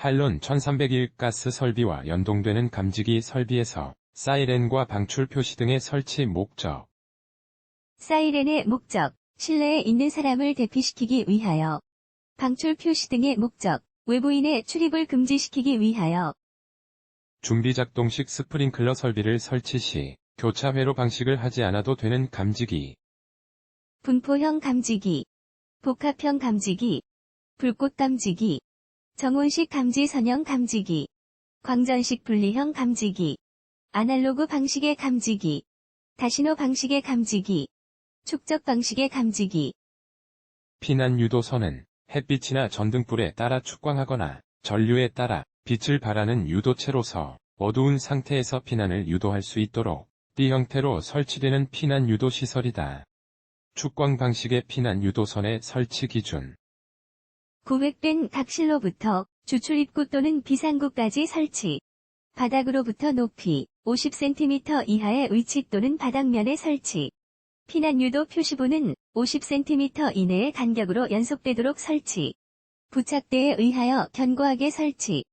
한론 1301 가스 설비와 연동되는 감지기 설비에서 사이렌과 방출 표시 등의 설치 목적. 사이렌의 목적, 실내에 있는 사람을 대피시키기 위하여. 방출 표시 등의 목적, 외부인의 출입을 금지시키기 위하여. 준비작동식 스프링클러 설비를 설치 시 교차 회로 방식을 하지 않아도 되는 감지기. 분포형 감지기, 복합형 감지기, 불꽃 감지기, 정온식 감지 선형 감지기, 광전식 분리형 감지기, 아날로그 방식의 감지기, 다신호 방식의 감지기, 축적 방식의 감지기. 피난 유도선은 햇빛이나 전등불에 따라 축광하거나 전류에 따라 빛을 발하는 유도체로서 어두운 상태에서 피난을 유도할 수 있도록 띠 형태로 설치되는 피난 유도 시설이다. 축광 방식의 피난 유도선의 설치 기준. 구획된 각실로부터 주출입구 또는 비상구까지 설치. 바닥으로부터 높이 50cm 이하의 위치 또는 바닥면에 설치. 피난 유도 표시부는 50cm 이내의 간격으로 연속되도록 설치. 부착대에 의하여 견고하게 설치.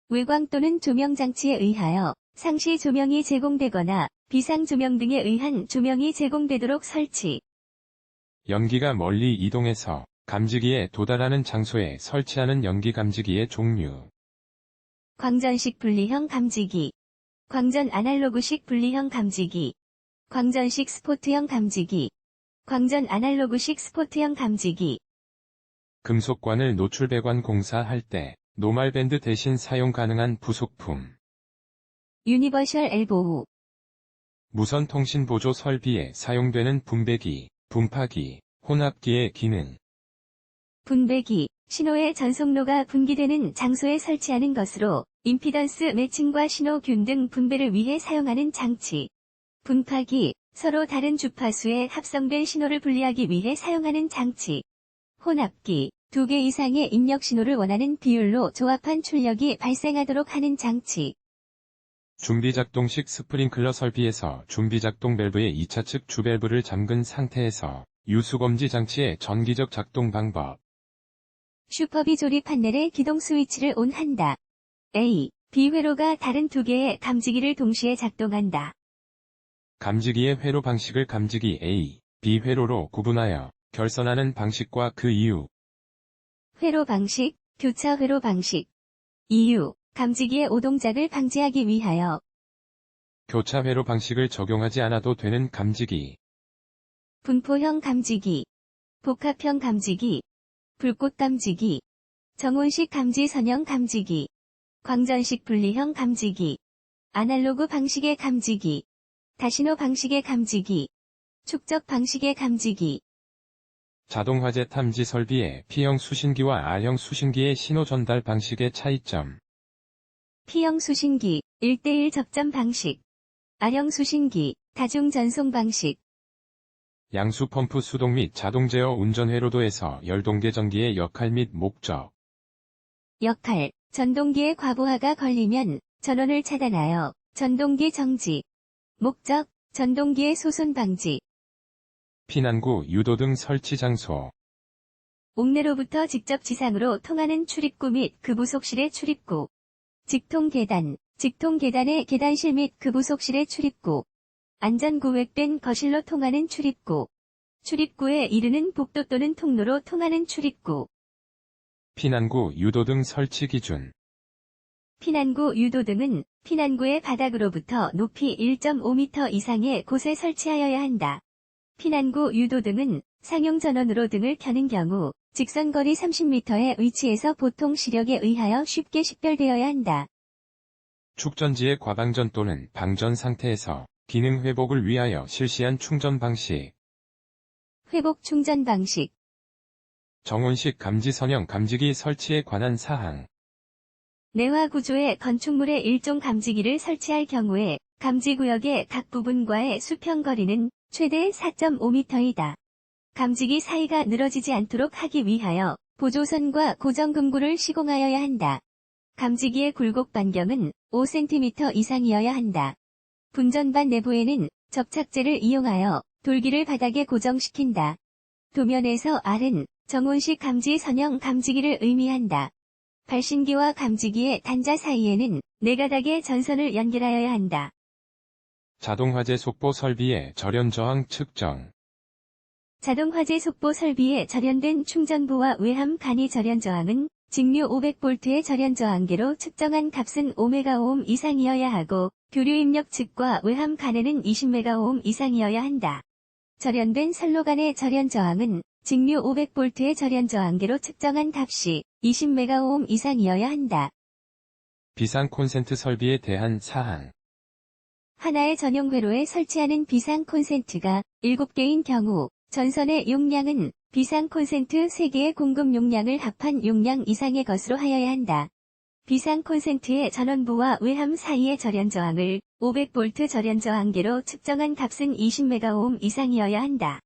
외광 또는 조명 장치에 의하여 상시 조명이 제공되거나 비상 조명 등에 의한 조명이 제공되도록 설치. 연기가 멀리 이동해서 감지기에 도달하는 장소에 설치하는 연기 감지기의 종류. 광전식 분리형 감지기. 광전 아날로그식 분리형 감지기. 광전식 스포트형 감지기. 광전 아날로그식 스포트형 감지기. 금속관을 노출 배관 공사할 때 노말밴드 대신 사용 가능한 부속품. 유니버셜 엘보우. 무선 통신 보조 설비에 사용되는 분배기, 분파기, 혼합기의 기능. 분배기, 신호의 전송로가 분기되는 장소에 설치하는 것으로 임피던스 매칭과 신호균 등 분배를 위해 사용하는 장치. 분파기, 서로 다른 주파수에 합성된 신호를 분리하기 위해 사용하는 장치. 혼합기, 2개 이상의 입력 신호를 원하는 비율로 조합한 출력이 발생하도록 하는 장치. 준비작동식 스프링클러 설비에서 준비작동 밸브의 2차 측 주밸브를 잠근 상태에서 유수검지 장치의 전기적 작동 방법. 슈퍼비 조립 판넬의 기동 스위치를 온한다. A, B 회로가 다른 2개의 감지기를 동시에 작동한다. 감지기의 회로 방식을 감지기 A, B 회로로 구분하여 결선하는 방식과 그 이유. 회로 방식, 교차 회로 방식. 이유, 감지기의 오동작을 방지하기 위하여. 교차 회로 방식을 적용하지 않아도 되는 감지기. 분포형 감지기, 복합형 감지기, 불꽃 감지기, 정온식 감지 선형 감지기, 광전식 분리형 감지기, 아날로그 방식의 감지기, 다신호 방식의 감지기, 축적 방식의 감지기. 자동화재 탐지 설비의 P형 수신기와 R형 수신기의 신호 전달 방식의 차이점. P형 수신기, 1:1 접점 방식. R형 수신기, 다중 전송 방식. 양수 펌프 수동 및 자동 제어 운전 회로도에서 열동계 전기의 역할 및 목적. 역할, 전동기의 과부하가 걸리면 전원을 차단하여 전동기 정지. 목적, 전동기의 소손 방지. 피난구, 유도등 설치 장소. 옥내로부터 직접 지상으로 통하는 출입구 및 그 부속실의 출입구. 직통계단, 직통계단의 계단실 및 그 부속실의 출입구. 안전구획된 거실로 통하는 출입구. 출입구에 이르는 복도 또는 통로로 통하는 출입구. 피난구, 유도등 설치 기준. 피난구 유도등은 피난구의 바닥으로부터 높이 1.5m 이상의 곳에 설치하여야 한다. 피난구 유도등은 상용 전원으로 등을 켜는 경우 직선거리 30m의 위치에서 보통 시력에 의하여 쉽게 식별되어야 한다. 축전지의 과방전 또는 방전 상태에서 기능 회복을 위하여 실시한 충전 방식. 회복 충전 방식. 정온식 감지 선형 감지기 설치에 관한 사항. 내화 구조의 건축물의 일종 감지기를 설치할 경우에 감지구역의 각 부분과의 수평거리는 최대 4.5m이다. 감지기 사이가 늘어지지 않도록 하기 위하여 보조선과 고정금구를 시공하여야 한다. 감지기의 굴곡 반경은 5cm 이상이어야 한다. 분전반 내부에는 접착제를 이용하여 돌기를 바닥에 고정시킨다. 도면에서 R은 정온식 감지 선형 감지기를 의미한다. 발신기와 감지기의 단자 사이에는 4가닥의 전선을 연결하여야 한다. 자동화재 속보 설비의 절연 저항 측정. 자동화재 속보 설비의 절연된 충전부와 외함 간이 절연 저항은 직류 500V의 절연 저항계로 측정한 값은 5MΩ 이상이어야 하고 교류 입력 측과 외함 간에는 20MΩ 이상이어야 한다. 절연된 선로 간의 절연 저항은 직류 500V의 절연 저항계로 측정한 값이 20MΩ 이상이어야 한다. 비상 콘센트 설비에 대한 사항. 하나의 전용 회로에 설치하는 비상 콘센트가 7개인 경우 전선의 용량은 비상 콘센트 3개의 공급 용량을 합한 용량 이상의 것으로 하여야 한다. 비상 콘센트의 전원부와 외함 사이의 절연 저항을 500V 절연 저항계로 측정한 값은 20MΩ 이상이어야 한다.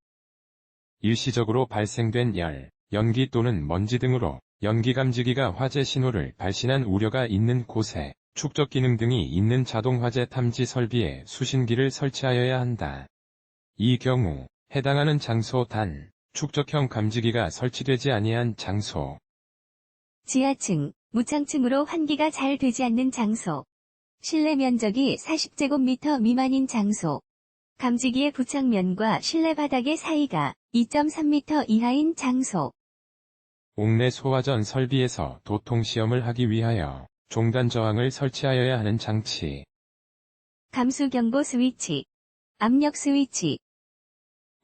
일시적으로 발생된 열, 연기 또는 먼지 등으로 연기 감지기가 화재 신호를 발신한 우려가 있는 곳에 축적 기능 등이 있는 자동 화재 탐지 설비에 수신기를 설치하여야 한다. 이 경우 해당하는 장소 단 축적형 감지기가 설치되지 아니한 장소. 지하층, 무창층으로 환기가 잘 되지 않는 장소. 실내 면적이 40제곱미터 미만인 장소. 감지기의 부착면과 실내 바닥의 사이가 2.3m 이하인 장소. 옥내 소화전 설비에서 도통 시험을 하기 위하여 종단 저항을 설치하여야 하는 장치. 감수 경보 스위치. 압력 스위치.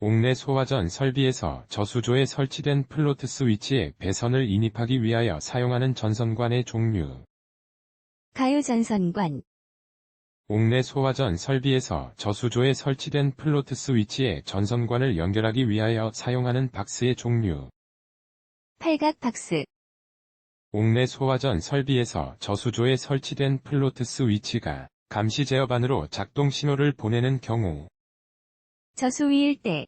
옥내 소화전 설비에서 저수조에 설치된 플로트 스위치에 배선을 인입하기 위하여 사용하는 전선관의 종류. 가유 전선관. 옥내 소화전 설비에서 저수조에 설치된 플로트 스위치에 전선관을 연결하기 위하여 사용하는 박스의 종류. 팔각 박스. 옥내 소화전 설비에서 저수조에 설치된 플로트 스위치가 감시 제어반으로 작동 신호를 보내는 경우. 저수 위일 때.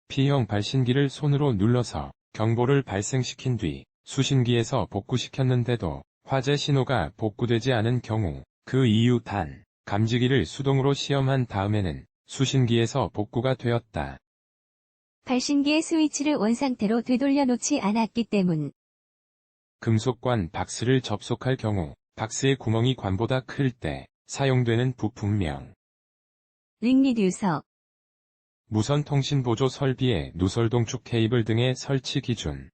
P형 발신기를 손으로 눌러서 경보를 발생시킨 뒤 수신기에서 복구시켰는데도 화재 신호가 복구되지 않은 경우 그 이유 단 감지기를 수동으로 시험한 다음에는 수신기에서 복구가 되었다. 발신기의 스위치를 원상태로 되돌려 놓지 않았기 때문. 금속관 박스를 접속할 경우 박스의 구멍이 관보다 클 때 사용되는 부품명. 링리듀서. 무선 통신 보조 설비의 누설동축 케이블 등의 설치 기준.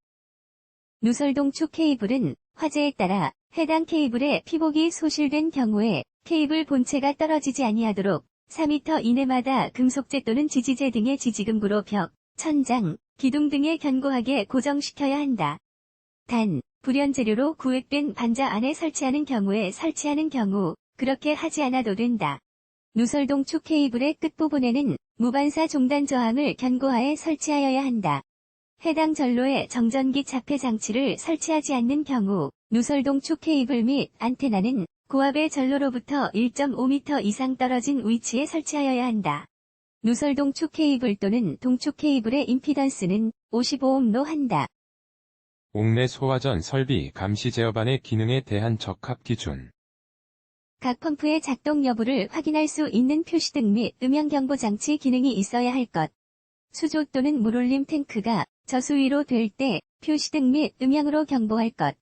누설동축 케이블은 화재에 따라 해당 케이블에 피복이 소실된 경우에 케이블 본체가 떨어지지 아니하도록 4m 이내마다 금속재 또는 지지재 등의 지지금고로 벽, 천장, 기둥 등에 견고하게 고정시켜야 한다. 단, 불연재료로 구획된 반자 안에 설치하는 경우 그렇게 하지 않아도 된다. 누설동축 케이블의 끝부분에는 무반사 종단 저항을 견고하에 설치하여야 한다. 해당 전로에 정전기 자폐 장치를 설치하지 않는 경우 누설동축 케이블 및 안테나는 고압의 전로로부터 1.5m 이상 떨어진 위치에 설치하여야 한다. 누설동축 케이블 또는 동축 케이블의 임피던스는 55ohm로 한다. 옥내 소화전 설비 감시 제어반의 기능에 대한 적합 기준. 각 펌프의 작동 여부를 확인할 수 있는 표시등 및 음향경보 장치 기능이 있어야 할 것. 수조 또는 물올림 탱크가 저수 위로 될 때 표시등 및 음향으로 경보할 것.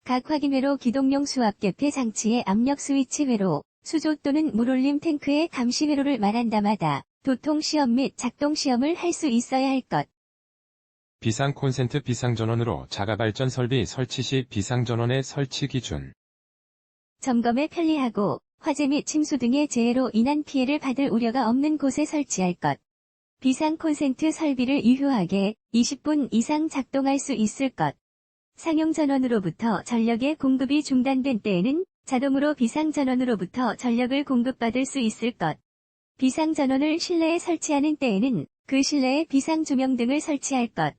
각 확인회로 기동용 수압 개폐 장치의 압력 스위치 회로, 수조 또는 물올림 탱크의 감시 회로를 말한다마다 도통 시험 및 작동 시험을 할 수 있어야 할 것. 비상 콘센트 비상전원으로 자가발전 설비 설치 시 비상전원의 설치 기준. 점검에 편리하고 화재 및 침수 등의 재해로 인한 피해를 받을 우려가 없는 곳에 설치할 것. 비상 콘센트 설비를 유효하게 20분 이상 작동할 수 있을 것. 상용 전원으로부터 전력의 공급이 중단된 때에는 자동으로 비상 전원으로부터 전력을 공급받을 수 있을 것. 비상 전원을 실내에 설치하는 때에는 그 실내에 비상 조명 등을 설치할 것.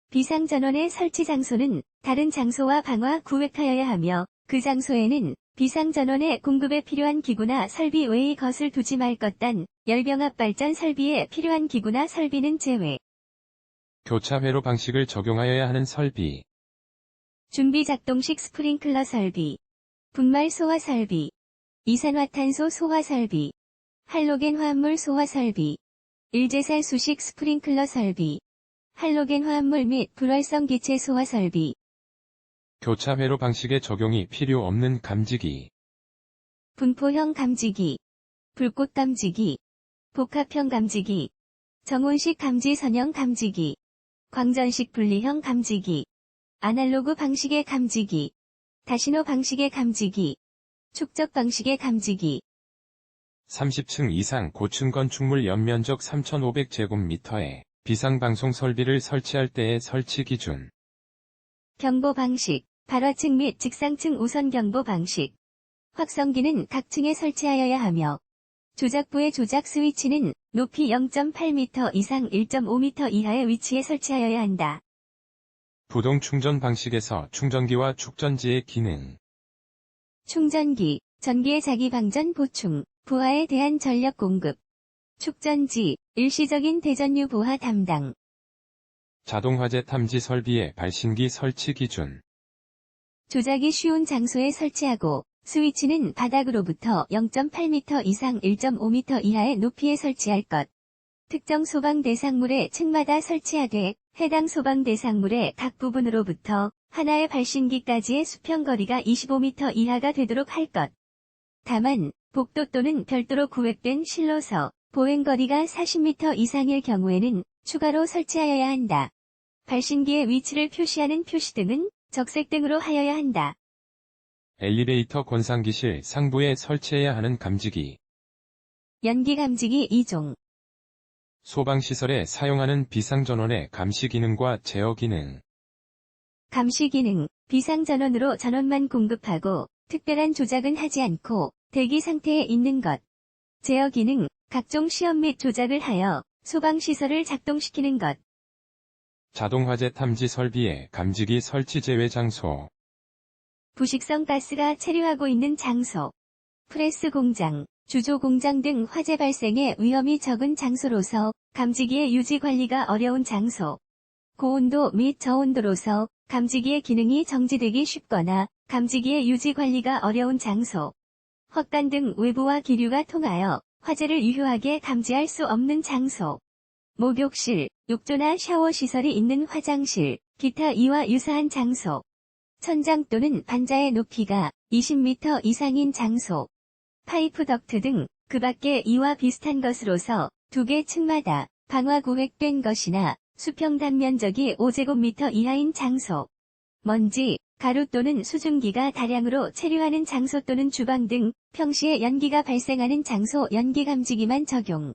비상 전원의 설치 장소는 다른 장소와 방화 구획하여야 하며 그 장소에는 비상 전원의 공급에 필요한 기구나 설비 외의 것을 두지 말 것. 단, 열병합 발전 설비에 필요한 기구나 설비는 제외. 교차 회로 방식을 적용하여야 하는 설비. 준비 작동식 스프링클러 설비. 분말 소화 설비. 이산화탄소 소화 설비. 할로겐 화합물 소화 설비. 일제살 수식 스프링클러 설비. 할로겐 화합물 및 불활성 기체 소화 설비. 교차 회로 방식의 적용이 필요 없는 감지기. 분포형 감지기, 불꽃 감지기, 복합형 감지기, 정온식 감지 선형 감지기, 광전식 분리형 감지기, 아날로그 방식의 감지기, 다신호 방식의 감지기, 축적 방식의 감지기. 30층 이상 고층 건축물 연면적 3,500제곱미터에 비상방송 설비를 설치할 때의 설치 기준. 경보 방식, 발화층 및 직상층 우선 경보 방식. 확성기는 각 층에 설치하여야 하며, 조작부의 조작 스위치는 높이 0.8m 이상 1.5m 이하의 위치에 설치하여야 한다. 부동 충전 방식에서 충전기와 축전지의 기능. 충전기, 전기의 자기 방전 보충, 부하에 대한 전력 공급. 축전지, 일시적인 대전류 보하 담당. 자동화재 탐지 설비의 발신기 설치 기준. 조작이 쉬운 장소에 설치하고, 스위치는 바닥으로부터 0.8m 이상 1.5m 이하의 높이에 설치할 것. 특정 소방 대상물의 층마다 설치하되, 해당 소방 대상물의 각 부분으로부터 하나의 발신기까지의 수평거리가 25m 이하가 되도록 할 것. 다만, 복도 또는 별도로 구획된 실로서, 보행거리가 40m 이상일 경우에는 추가로 설치하여야 한다. 발신기의 위치를 표시하는 표시등은 적색등으로 하여야 한다. 엘리베이터 권상기실 상부에 설치해야 하는 감지기. 연기 감지기 2종. 소방시설에 사용하는 비상전원의 감시 기능과 제어 기능. 감시 기능, 비상전원으로 전원만 공급하고 특별한 조작은 하지 않고 대기 상태에 있는 것. 제어 기능, 각종 시험 및 조작을 하여 소방시설을 작동시키는 것. 자동화재 탐지 설비의 감지기 설치 제외 장소. 부식성 가스가 체류하고 있는 장소. 프레스 공장, 주조 공장 등 화재 발생의 위험이 적은 장소로서 감지기의 유지 관리가 어려운 장소. 고온도 및 저온도로서 감지기의 기능이 정지되기 쉽거나 감지기의 유지 관리가 어려운 장소. 헛간 등 외부와 기류가 통하여 화재를 유효하게 감지할 수 없는 장소. 목욕실, 욕조나 샤워 시설이 있는 화장실, 기타 이와 유사한 장소. 천장 또는 반자의 높이가 20m 이상인 장소. 파이프 덕트 등 그 밖의 이와 비슷한 것으로서 두 개 층마다 방화 구획된 것이나 수평 단면적이 5제곱미터 이하인 장소. 먼지, 가루 또는 수증기가 다량으로 체류하는 장소 또는 주방 등 평시에 연기가 발생하는 장소 연기 감지기만 적용.